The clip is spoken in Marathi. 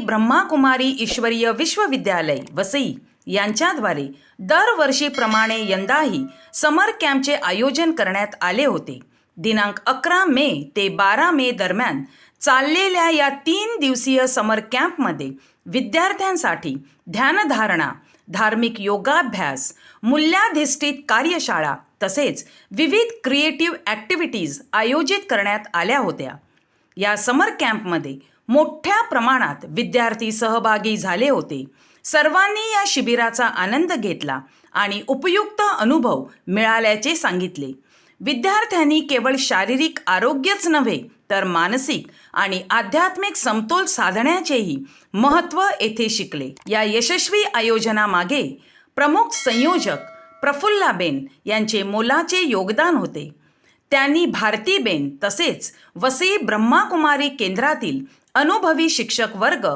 ब्रह्माकुमारी ईश्वरीय विश्वविद्यालय वसई यांच्याद्वारे दरवर्षीप्रमाणे यंदाही समर कॅम्पचे आयोजन करण्यात आले होते. दिनांक 11 मे ते 12 मे दरम्यान चाललेल्या या 3 दिवसीय समर कॅम्पमध्ये विद्यार्थ्यांसाठी ध्यानधारणा, धार्मिक योगाभ्यास, मूल्याधिष्ठित कार्यशाळा तसेच विविध क्रिएटिव्ह ॲक्टिव्हिटीज आयोजित करण्यात आल्या होत्या. या समर कॅम्पमध्ये मोठ्या प्रमाणात विद्यार्थी सहभागी झाले होते. सर्वांनी या शिबिराचा आनंद घेतला आणि उपयुक्त अनुभव मिळाल्याचे सांगितले. विद्यार्थ्यांनी केवळ शारीरिक आरोग्यच नव्हे तर मानसिक आणि आध्यात्मिक समतोल साधण्याचेही महत्त्व येथे शिकले. या यशस्वी आयोजनामागे प्रमुख संयोजक प्रफुल्लाबेन यांचे मोलाचे योगदान होते. त्यांनी भारतीबेन तसेच वसई ब्रह्माकुमारी केंद्रातील अनुभवी शिक्षक वर्ग